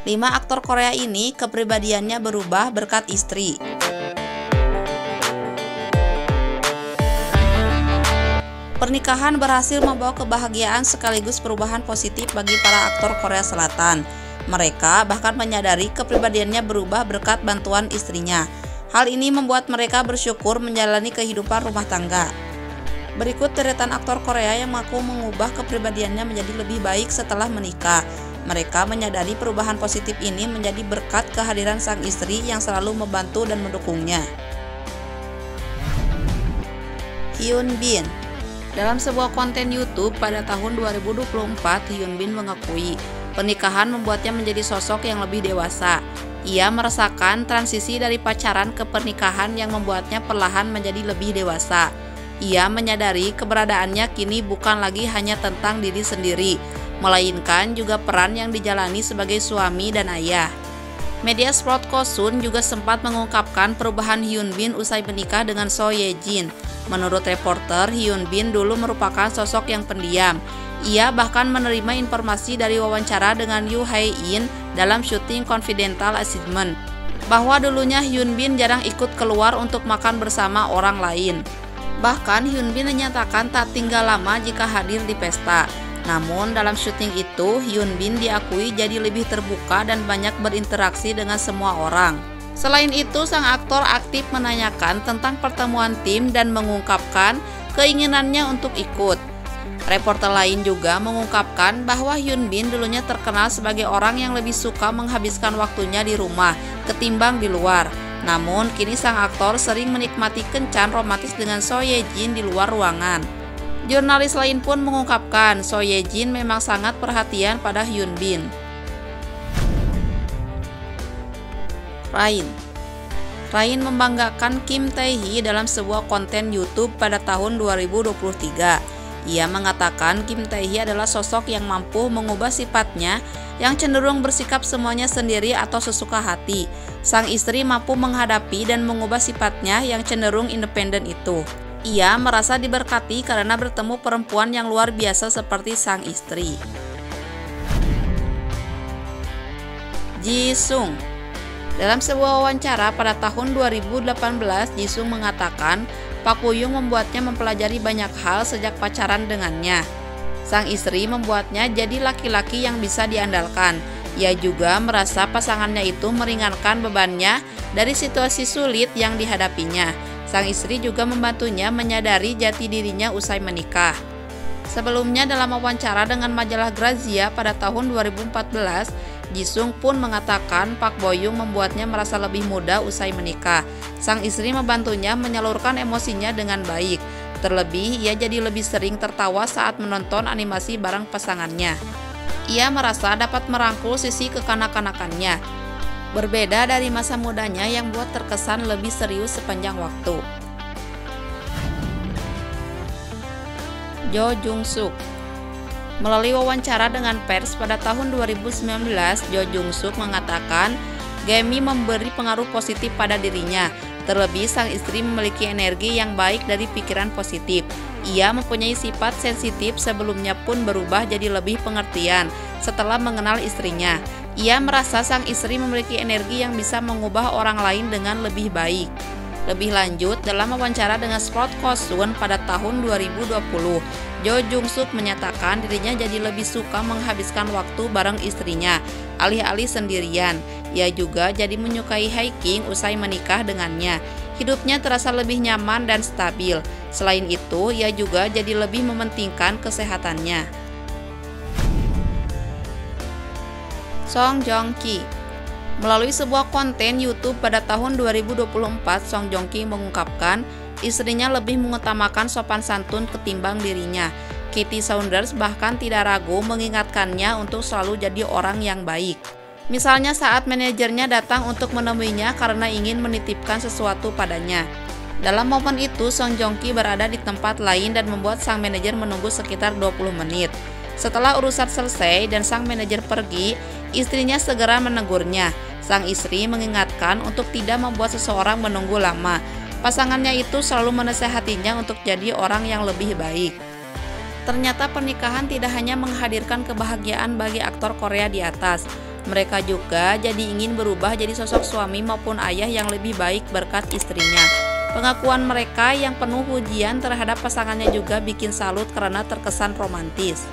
5 aktor Korea ini kepribadiannya berubah berkat istri. Pernikahan berhasil membawa kebahagiaan sekaligus perubahan positif bagi para aktor Korea Selatan. Mereka bahkan menyadari kepribadiannya berubah berkat bantuan istrinya. Hal ini membuat mereka bersyukur menjalani kehidupan rumah tangga. Berikut deretan aktor Korea yang mengaku mengubah kepribadiannya menjadi lebih baik setelah menikah. Mereka menyadari perubahan positif ini menjadi berkat kehadiran sang istri yang selalu membantu dan mendukungnya. Hyun Bin. Dalam sebuah konten YouTube pada tahun 2024, Hyun Bin mengakui pernikahan membuatnya menjadi sosok yang lebih dewasa. Ia merasakan transisi dari pacaran ke pernikahan yang membuatnya perlahan menjadi lebih dewasa. Ia menyadari keberadaannya kini bukan lagi hanya tentang diri sendiri, melainkan juga peran yang dijalani sebagai suami dan ayah. Media sport Kosun juga sempat mengungkapkan perubahan Hyun Bin usai menikah dengan So Ye Jin. Menurut reporter, Hyun Bin dulu merupakan sosok yang pendiam. Ia bahkan menerima informasi dari wawancara dengan Yoo Hae In dalam syuting Confidential Assignment, bahwa dulunya Hyun Bin jarang ikut keluar untuk makan bersama orang lain. Bahkan Hyun Bin menyatakan tak tinggal lama jika hadir di pesta. Namun dalam syuting itu, Hyun Bin diakui jadi lebih terbuka dan banyak berinteraksi dengan semua orang. Selain itu, sang aktor aktif menanyakan tentang pertemuan tim dan mengungkapkan keinginannya untuk ikut. Reporter lain juga mengungkapkan bahwa Hyun Bin dulunya terkenal sebagai orang yang lebih suka menghabiskan waktunya di rumah ketimbang di luar. Namun, kini sang aktor sering menikmati kencan romantis dengan So Ye Jin di luar ruangan. Jurnalis lain pun mengungkapkan So Ye Jin memang sangat perhatian pada Hyun Bin. Rain membanggakan Kim Tae Hee dalam sebuah konten YouTube pada tahun 2023. Ia mengatakan Kim Tae Hee adalah sosok yang mampu mengubah sifatnya yang cenderung bersikap semuanya sendiri atau sesuka hati. Sang istri mampu menghadapi dan mengubah sifatnya yang cenderung independen itu. Ia merasa diberkati karena bertemu perempuan yang luar biasa seperti sang istri. Jisung. Dalam sebuah wawancara pada tahun 2018, Jisung mengatakan Park Bo Young membuatnya mempelajari banyak hal sejak pacaran dengannya. Sang istri membuatnya jadi laki-laki yang bisa diandalkan. Ia juga merasa pasangannya itu meringankan bebannya dari situasi sulit yang dihadapinya. Sang istri juga membantunya menyadari jati dirinya usai menikah. Sebelumnya dalam wawancara dengan majalah Grazia pada tahun 2014, Jisung pun mengatakan Park Bo Young membuatnya merasa lebih muda usai menikah. Sang istri membantunya menyalurkan emosinya dengan baik. Terlebih, ia jadi lebih sering tertawa saat menonton animasi bareng pasangannya. Ia merasa dapat merangkul sisi kekanak-kanakannya. Berbeda dari masa mudanya yang buat terkesan lebih serius sepanjang waktu. Jo Jung Suk. Melalui wawancara dengan pers pada tahun 2019, Jo Jung Suk mengatakan Gemi memberi pengaruh positif pada dirinya. Terlebih sang istri memiliki energi yang baik dari pikiran positif. Ia mempunyai sifat sensitif sebelumnya pun berubah jadi lebih pengertian setelah mengenal istrinya. Ia merasa sang istri memiliki energi yang bisa mengubah orang lain dengan lebih baik. Lebih lanjut, dalam wawancara dengan Sport Kosun pada tahun 2020, Jo Jung Suk menyatakan dirinya jadi lebih suka menghabiskan waktu bareng istrinya, alih-alih sendirian. Ia juga jadi menyukai hiking usai menikah dengannya. Hidupnya terasa lebih nyaman dan stabil. Selain itu, ia juga jadi lebih mementingkan kesehatannya. Song Joong Ki. Melalui sebuah konten YouTube pada tahun 2024, Song Joong Ki mengungkapkan istrinya lebih mengutamakan sopan santun ketimbang dirinya. Katie Saunders bahkan tidak ragu mengingatkannya untuk selalu jadi orang yang baik. Misalnya saat manajernya datang untuk menemuinya karena ingin menitipkan sesuatu padanya. Dalam momen itu, Song Joong Ki berada di tempat lain dan membuat sang manajer menunggu sekitar 20 menit. Setelah urusan selesai dan sang manajer pergi, istrinya segera menegurnya. Sang istri mengingatkan untuk tidak membuat seseorang menunggu lama. Pasangannya itu selalu menasehatinya untuk jadi orang yang lebih baik. Ternyata pernikahan tidak hanya menghadirkan kebahagiaan bagi aktor Korea di atas, Mereka juga jadi ingin berubah jadi sosok suami maupun ayah yang lebih baik berkat istrinya. Pengakuan mereka yang penuh pujian terhadap pasangannya juga bikin salut karena terkesan romantis.